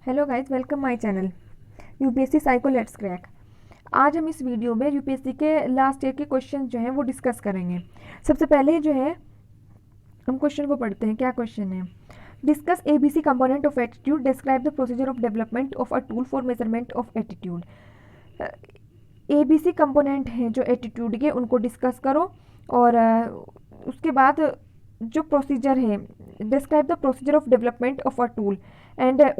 Hello guys, welcome my channel UPSC psycho let's crack. आज हम इस वीडियो में यूपीएससी के लास्ट ईयर के क्वेश्चन जो हैं वो डिस्कस करेंगे। सबसे पहले जो है हम क्वेश्चन को पढ़ते हैं। क्या क्वेश्चन है? Discuss ABC component of attitude, describe the procedure of development of a tool for measurement of attitude. ABC component हैं जो एटीट्यूड के, उनको डिस्कस करो और उसके बाद जो प्रोसीजर है, describe the procedure of development of a tool and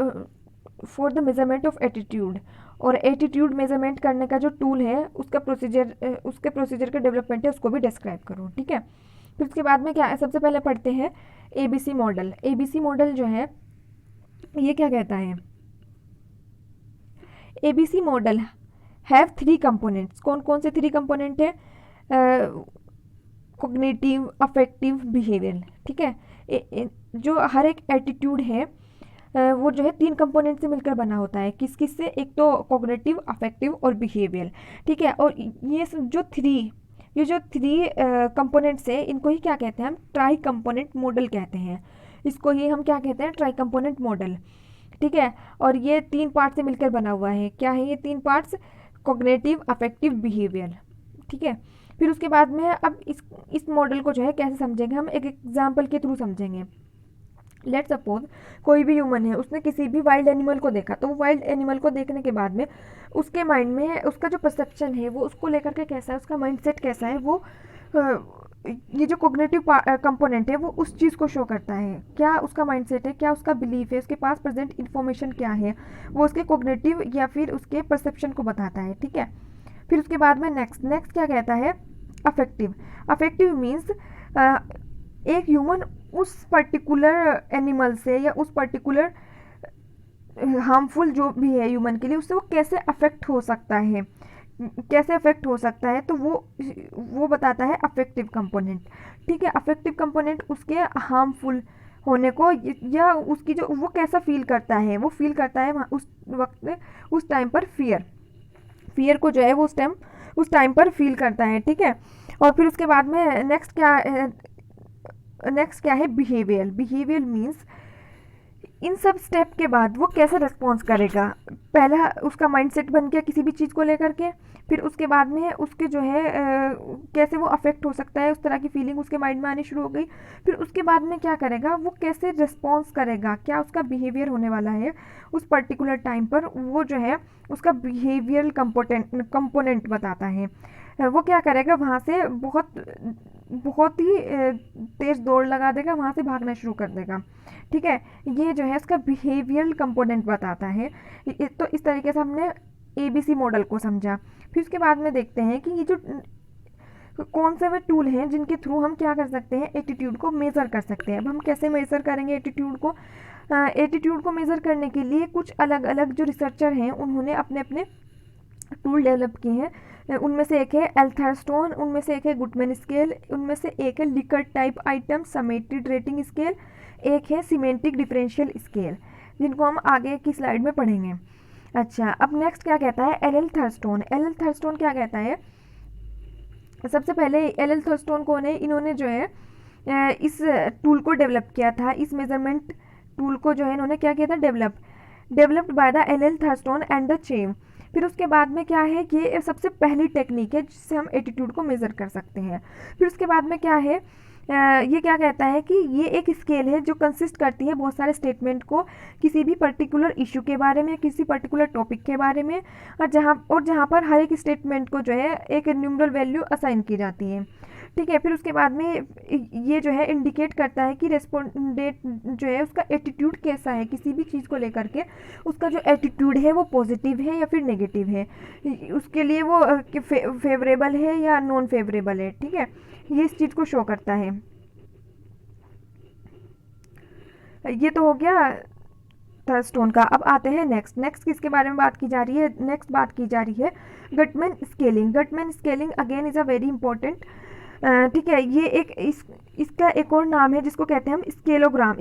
for the measurement of attitude. और एटीट्यूड मेजरमेंट करने का जो टूल है उसका प्रोसीजर का डेवलपमेंट है उसको भी डिस्क्राइब करो। ठीक है, फिर उसके बाद में क्या है, सबसे पहले पढ़ते हैं एबीसी मॉडल। एबीसी मॉडल जो है ये क्या कहता है? ABC model have 3 components. कौन कौन से 3 कंपोनेंट है? Cognitive, affective, behavioural. ठीक है, जो हर एक एटीट्यूड है वो जो है 3 कंपोनेंट से मिलकर बना होता है। किस किस से? एक तो कॉग्निटिव, अफेक्टिव और बिहेवियर। ठीक है, और ये जो 3 कंपोनेंट्स है इनको ही क्या कहते हैं? हम ट्राई कंपोनेंट मॉडल कहते हैं। इसको ही हम क्या कहते हैं? Try component model. ठीक है, और ये 3 पार्ट से मिलकर बना हुआ है। क्या है ये 3 पार्ट्स? Cognitive, affective, behaviour. ठीक है, फिर उसके बाद में अब इस मॉडल को जो है कैसे समझेंगे? हम एक एग्जाम्पल के थ्रू समझेंगे। लेट सपोज कोई भी ह्यूमन है, उसने किसी भी वाइल्ड एनिमल को देखा, तो वो वाइल्ड एनिमल को देखने के बाद में उसके माइंड में उसका जो परसेप्शन है वो उसको लेकर के कैसा है, उसका माइंडसेट कैसा है, वो ये जो कॉग्निटिव कंपोनेंट है वो उस चीज़ को शो करता है। क्या उसका माइंडसेट है, क्या उसका बिलीफ है, उसके पास प्रेजेंट इन्फॉर्मेशन क्या है, वो उसके कॉग्निटिव या फिर उसके परसेप्शन को बताता है। ठीक है, फिर उसके बाद में नेक्स्ट क्या कहता है? अफेक्टिव। अफेक्टिव मीन्स एक ह्यूमन उस पर्टिकुलर एनिमल से या उस पर्टिकुलर हार्मफुल जो भी है ह्यूमन के लिए, उससे वो कैसे अफेक्ट हो सकता है, कैसे अफेक्ट हो सकता है, तो वो बताता है अफेक्टिव कंपोनेंट। ठीक है, अफेक्टिव कंपोनेंट उसके हार्मफुल होने को या उसकी जो वो कैसा फील करता है, वो फील करता है उस वक्त, उस टाइम पर फियर को जो है वो उस टाइम पर फील करता है। ठीक है, और फिर उसके बाद में नेक्स्ट क्या है? बिहेवियर। बिहेवियर मीन्स इन सब स्टेप के बाद वो कैसे रिस्पॉन्स करेगा। पहला उसका माइंडसेट बन गया किसी भी चीज़ को लेकर के, फिर उसके बाद में उसके जो है कैसे वो अफेक्ट हो सकता है, उस तरह की फीलिंग उसके माइंड में आनी शुरू हो गई। फिर उसके बाद में क्या करेगा, वो कैसे रिस्पॉन्स करेगा, क्या उसका बिहेवियर होने वाला है उस पर्टिकुलर टाइम पर, वो जो है उसका बिहेवियरल कंपोनेंट बताता है। वो क्या करेगा, वहाँ से बहुत ही तेज़ दौड़ लगा देगा, वहाँ से भागना शुरू कर देगा। ठीक है, ये जो है इसका बिहेवियरल कंपोनेंट बताता है। तो इस तरीके से हमने एबीसी मॉडल को समझा। फिर उसके बाद में देखते हैं कि ये जो कौन से वे टूल हैं जिनके थ्रू हम क्या कर सकते हैं, एटीट्यूड को मेज़र कर सकते हैं। अब हम कैसे मेज़र करेंगे एटीट्यूड को? एटीट्यूड को मेज़र करने के लिए कुछ अलग अलग जो रिसर्चर हैं उन्होंने अपने अपने टूल डेवलप किए हैं। उनमें से एक है एल्थरस्टोन, उनमें से एक है गुटमैन स्केल, उनमें से एक है Likert type item summated rating scale, एक है सिमेंटिक डिफरेंशियल स्केल, जिनको हम आगे की स्लाइड में पढ़ेंगे। अच्छा, अब नेक्स्ट क्या कहता है? एल थर्स्टोन। एल थर्स्टोन क्या कहता है? सबसे पहले एल थर्स्टोन कौन है? इन्होंने जो है इस टूल को डेवलप किया था। इस मेजरमेंट टूल को जो है इन्होंने क्या किया था? Developed by the L Thurstone and the Chave. फिर उसके बाद में क्या है, ये सबसे पहली टेक्निक है जिससे हम एटीट्यूड को मेज़र कर सकते हैं। फिर उसके बाद में क्या है, ये क्या कहता है कि ये एक स्केल है जो कंसिस्ट करती है बहुत सारे स्टेटमेंट को किसी भी पर्टिकुलर इशू के बारे में, किसी पर्टिकुलर टॉपिक के बारे में, और जहाँ पर हर एक स्टेटमेंट को जो है एक न्यूमरल वैल्यू असाइन की जाती है। ठीक है, फिर उसके बाद में ये जो है इंडिकेट करता है कि रेस्पोंडेंट जो है उसका एटीट्यूड कैसा है किसी भी चीज़ को लेकर के, उसका जो एटीट्यूड है वो पॉजिटिव है या फिर नेगेटिव है, उसके लिए वो फेवरेबल है या नॉन फेवरेबल है। ठीक है, ये इस चीज़ को शो करता है। ये तो हो गया थर्स्टोन का। अब आते हैं नेक्स्ट किसके बारे में बात की जा रही है? नेक्स्ट बात की जा रही है Guttmann scaling. Guttmann scaling again is a very important. ठीक है, ये इसका एक और नाम है जिसको कहते हैं हम स्केलोग्राम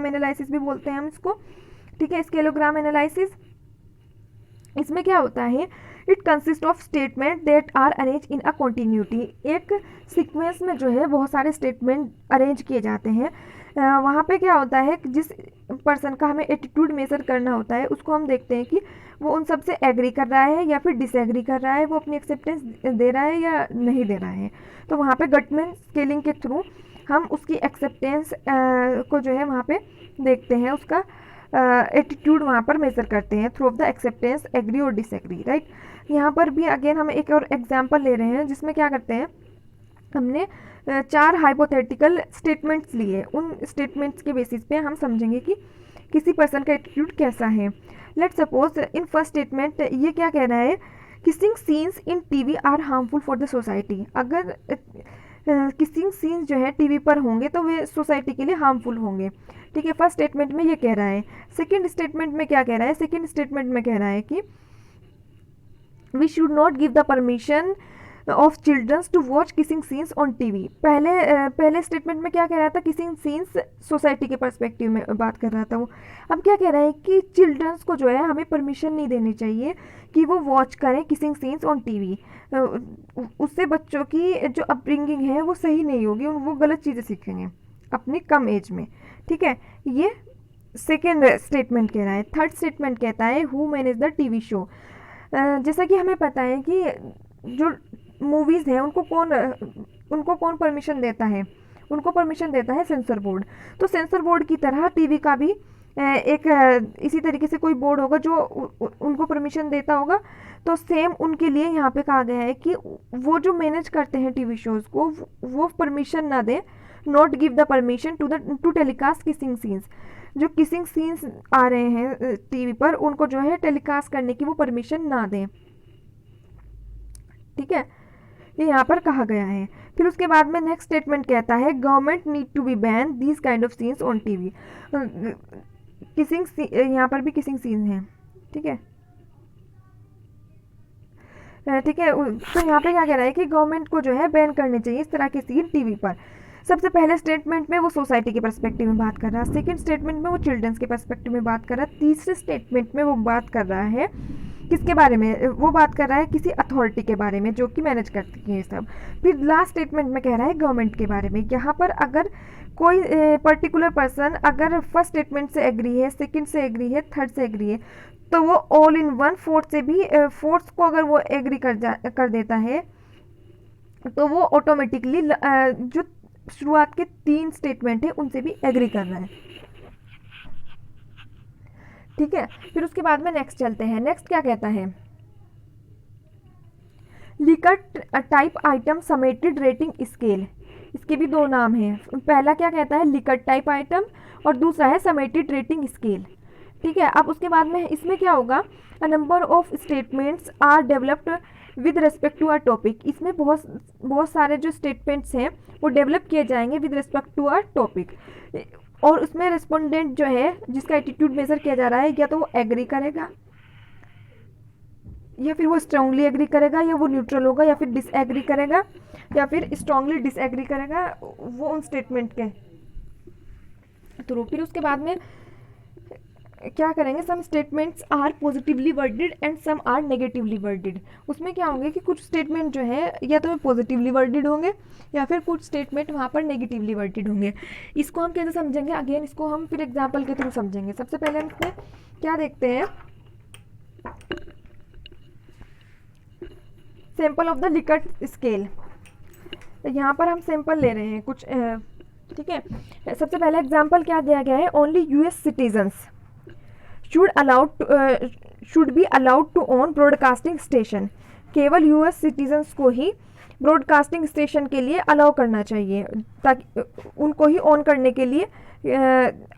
एनालिसिस भी बोलते हैं हम इसको। ठीक है, स्केलोग्राम एनालिसिस, इसमें क्या होता है? It consist of statement that are arrange in a continuity. एक सीक्वेंस में जो है बहुत सारे स्टेटमेंट अरेंज किए जाते हैं वहाँ पे क्या होता है कि जिस पर्सन का हमें एटीट्यूड मेजर करना होता है उसको हम देखते हैं कि वो उन सब से एग्री कर रहा है या फिर डिसएग्री कर रहा है, वो अपनी एक्सेप्टेंस दे रहा है या नहीं दे रहा है। तो वहाँ पे गटमैन स्केलिंग के थ्रू हम उसकी एक्सेप्टेंस को जो है वहाँ पे देखते हैं, उसका एटीट्यूड वहाँ पर मेजर करते हैं through of the acceptance, agree और डिसएग्री, राइट। यहाँ पर भी अगेन हम एक और एग्जांपल ले रहे हैं जिसमें क्या करते हैं, हमने 4 हाइपोथेटिकल स्टेटमेंट्स लिए, उन स्टेटमेंट्स के बेसिस पे हम समझेंगे कि किसी पर्सन का एटीट्यूड कैसा है। Let's suppose in first statement ये क्या कह रहा है, kissing scenes in TV are harmful for the society. अगर किसिंग सीन्स जो है टीवी पर होंगे तो वे सोसाइटी के लिए हार्मफुल होंगे, ठीक है। फर्स्ट स्टेटमेंट में ये कह रहा है। सेकेंड स्टेटमेंट में क्या कह रहा है, सेकेंड स्टेटमेंट में कह रहा है कि we should not give the permission of childrens to watch kissing scenes on TV. पहले स्टेटमेंट में क्या कह रहा था, किसिंग सीन्स सोसाइटी के पर्सपेक्टिव में बात कर रहा था वो। अब क्या कह रहा है कि चिल्ड्रंस को जो है हमें परमिशन नहीं देनी चाहिए कि वो वॉच करें किसिंग सीन्स ऑन टीवी। उससे बच्चों की जो अपब्रिंगिंग है वो सही नहीं होगी, वो गलत चीज़ें सीखेंगे अपनी कम एज में, ठीक है। ये सेकेंड स्टेटमेंट कह रहा है। थर्ड स्टेटमेंट कहता है who manage the TV show. जैसा कि हमें पता है कि जो मूवीज़ हैं उनको कौन परमिशन देता है, उनको परमिशन देता है सेंसर बोर्ड। तो सेंसर बोर्ड की तरह टीवी का भी एक इसी तरीके से कोई बोर्ड होगा जो उनको परमिशन देता होगा। तो सेम उनके लिए यहाँ पे कहा गया है कि वो जो मैनेज करते हैं टीवी शोज़ को वो परमिशन ना दें, not give the permission to telecast kissing scenes. जो किसिंग सीन्स आ रहे हैं टीवी पर उनको जो है टेलीकास्ट करने की वो परमिशन ना दें, ठीक है। ये यहाँ पर कहा गया है। फिर उसके बाद में नेक्स्ट स्टेटमेंट कहता है government need to be ban these kind of scenes on TV. Kissing, यहाँ पर भी किसिंग सीन है, ठीक है, ठीक है। तो यहाँ पे क्या कह रहा है कि गवर्नमेंट को जो है बैन करने चाहिए इस तरह के सीन टीवी पर। सबसे पहले स्टेटमेंट में वो सोसाइटी के पर्सपेक्टिव में बात कर रहा है, सेकंड स्टेटमेंट में वो चिल्ड्रंस के पर्सपेक्टिव में बात कर रहा है, तीसरे स्टेटमेंट में वो बात कर रहा है किसके बारे में, वो बात कर रहा है किसी अथॉरिटी के बारे में जो कि मैनेज करती है सब। फिर लास्ट स्टेटमेंट में कह रहा है गवर्नमेंट के बारे में। यहाँ पर अगर कोई पर्टिकुलर पर्सन अगर फर्स्ट स्टेटमेंट से एग्री है, सेकंड से एग्री है, थर्ड से एग्री है, तो वो ऑल इन वन फोर्थ से भी फोर्थ को अगर वो एग्री कर देता है तो वो ऑटोमेटिकली जो शुरुआत के 3 स्टेटमेंट है उनसे भी एग्री कर रहा है, ठीक है। फिर उसके बाद में नेक्स्ट चलते हैं। नेक्स्ट क्या कहता है, Likert type item summated rating scale. इसके भी 2 नाम हैं। पहला क्या कहता है, लिकर्ट टाइप आइटम, और दूसरा है समेटेड रेटिंग स्केल, ठीक है। अब उसके बाद में इसमें क्या होगा, a number of statements are developed with respect to a topic. इसमें बहुत सारे जो स्टेटमेंट्स हैं वो डेवलप किए जाएंगे with respect to a topic, और उसमें रिस्पोंडेंट जो है जिसका एटीट्यूड मेजर किया जा रहा है या तो वो एग्री करेगा या फिर वो स्ट्रांगली एग्री करेगा या वो न्यूट्रल होगा या फिर डिसएग्री करेगा या फिर स्ट्रांगली डिसएग्री करेगा वो उन स्टेटमेंट के थ्रू। फिर उसके बाद में क्या करेंगे, some statements are positively worded and some are negatively worded. उसमें क्या होंगे कि कुछ स्टेटमेंट जो है या तो पॉजिटिवली वर्डेड होंगे या फिर कुछ स्टेटमेंट वहाँ पर नेगेटिवली वर्डेड होंगे। इसको हम कैसे समझेंगे, अगेन इसको हम फिर एग्जाम्पल के थ्रू समझेंगे। सबसे पहले हम इसमें क्या देखते हैं, sample of the Likert scale. यहाँ पर हम सैंपल ले रहे हैं कुछ, ठीक है। सबसे पहला एग्जाम्पल क्या दिया गया है, only US citizens should be allowed to own broadcasting station. केवल यूएस सिटीजन्स को ही ब्रॉडकास्टिंग स्टेशन के लिए अलाउ करना चाहिए, ताकि उनको ही ऑन करने के लिए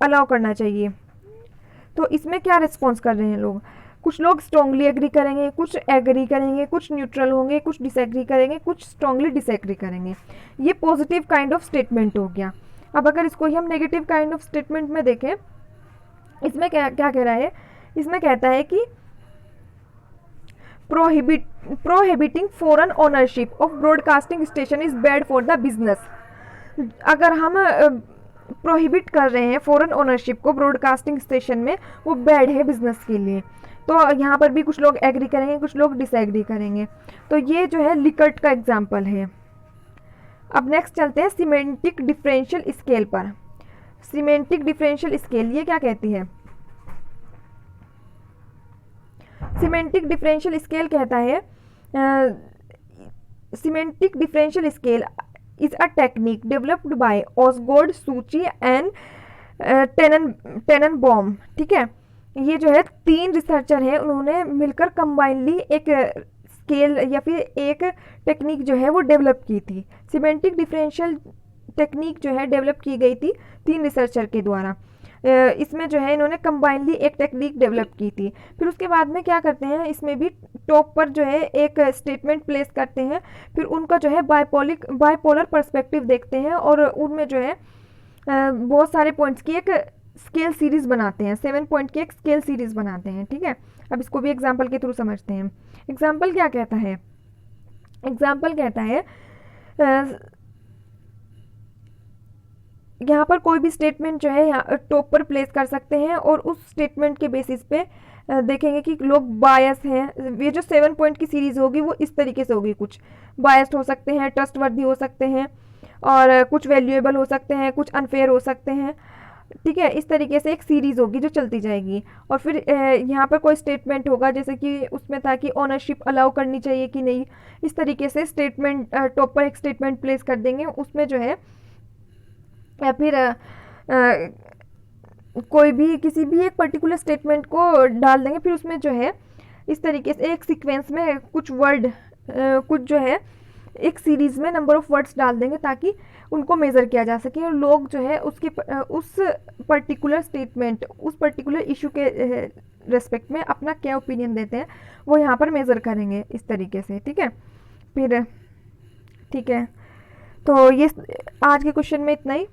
अलाउ करना चाहिए। तो इसमें क्या रिस्पॉन्स कर रहे हैं लोग, कुछ लोग स्ट्रांगली एग्री करेंगे, कुछ एग्री करेंगे, कुछ न्यूट्रल होंगे, कुछ डिसएग्री करेंगे, कुछ स्ट्रांगली डिसएग्री करेंगे। ये पॉजिटिव काइंड ऑफ स्टेटमेंट हो गया। अब अगर इसको ही हम नेगेटिव काइंड ऑफ स्टेटमेंट में देखें, इसमें क्या कह रहा है, इसमें कहता है कि prohibiting foreign ownership of broadcasting station is bad for the business. अगर हम प्रोहिबिट कर रहे हैं फॉरेन ओनरशिप को ब्रॉडकास्टिंग स्टेशन में, वो बैड है बिजनेस के लिए। तो यहाँ पर भी कुछ लोग एग्री करेंगे, कुछ लोग डिसएग्री करेंगे। तो ये जो है लिकर्ट का एग्जाम्पल है। अब नेक्स्ट चलते हैं सिमेंटिक डिफरेंशियल स्केल पर। सिमेंटिक डिफरेंशियल स्केल ये क्या कहती है? सिमेंटिक डिफरेंशियल स्केल कहता है semantic differential scale is a technique developed by Osgood, Suci and टेननबॉम। ठीक है, ये जो है 3 रिसर्चर हैं, उन्होंने मिलकर कंबाइनली एक स्केल या फिर एक टेक्निक जो है वो डेवलप की थी। सिमेंटिक डिफरेंशियल टेक्निक जो है डेवलप की गई थी 3 रिसर्चर के द्वारा। इसमें जो है इन्होंने कंबाइनली एक टेक्निक डेवलप की थी। फिर उसके बाद में क्या करते हैं, इसमें भी टॉप पर जो है एक स्टेटमेंट प्लेस करते हैं, फिर उनका जो है बाइपोलर पर्सपेक्टिव देखते हैं और उनमें जो है बहुत सारे पॉइंट्स की एक स्केल सीरीज बनाते हैं, 7 पॉइंट की एक स्केल सीरीज बनाते हैं। ठीक है, अब इसको भी एग्जाम्पल के थ्रू समझते हैं। एग्जाम्पल क्या कहता है? एग्जाम्पल कहता है यहाँ पर कोई भी स्टेटमेंट जो है यहाँ टॉप पर प्लेस कर सकते हैं और उस स्टेटमेंट के बेसिस पे देखेंगे कि लोग बायस हैं। ये जो 7 पॉइंट की सीरीज होगी वो इस तरीके से होगी, कुछ बायस्ड हो सकते हैं, ट्रस्टवर्दी हो सकते हैं और कुछ वैल्यूएबल हो सकते हैं, कुछ अनफेयर हो सकते हैं। ठीक है, इस तरीके से एक सीरीज होगी जो चलती जाएगी। और फिर यहाँ पर कोई स्टेटमेंट होगा, जैसे कि उसमें था कि ओनरशिप अलाउ करनी चाहिए कि नहीं, इस तरीके से स्टेटमेंट टॉप पर एक स्टेटमेंट प्लेस कर देंगे। उसमें जो है या फिर कोई भी किसी भी एक पर्टिकुलर स्टेटमेंट को डाल देंगे, फिर उसमें जो है इस तरीके से एक सीक्वेंस में कुछ वर्ड कुछ जो है एक सीरीज में नंबर ऑफ वर्ड्स डाल देंगे ताकि उनको मेज़र किया जा सके और लोग जो है उसके उस पर्टिकुलर स्टेटमेंट, उस पर्टिकुलर इशू के रेस्पेक्ट में अपना क्या ओपिनियन देते हैं वो यहाँ पर मेज़र करेंगे इस तरीके से। ठीक है, फिर ठीक है, तो ये आज के क्वेश्चन में इतना ही।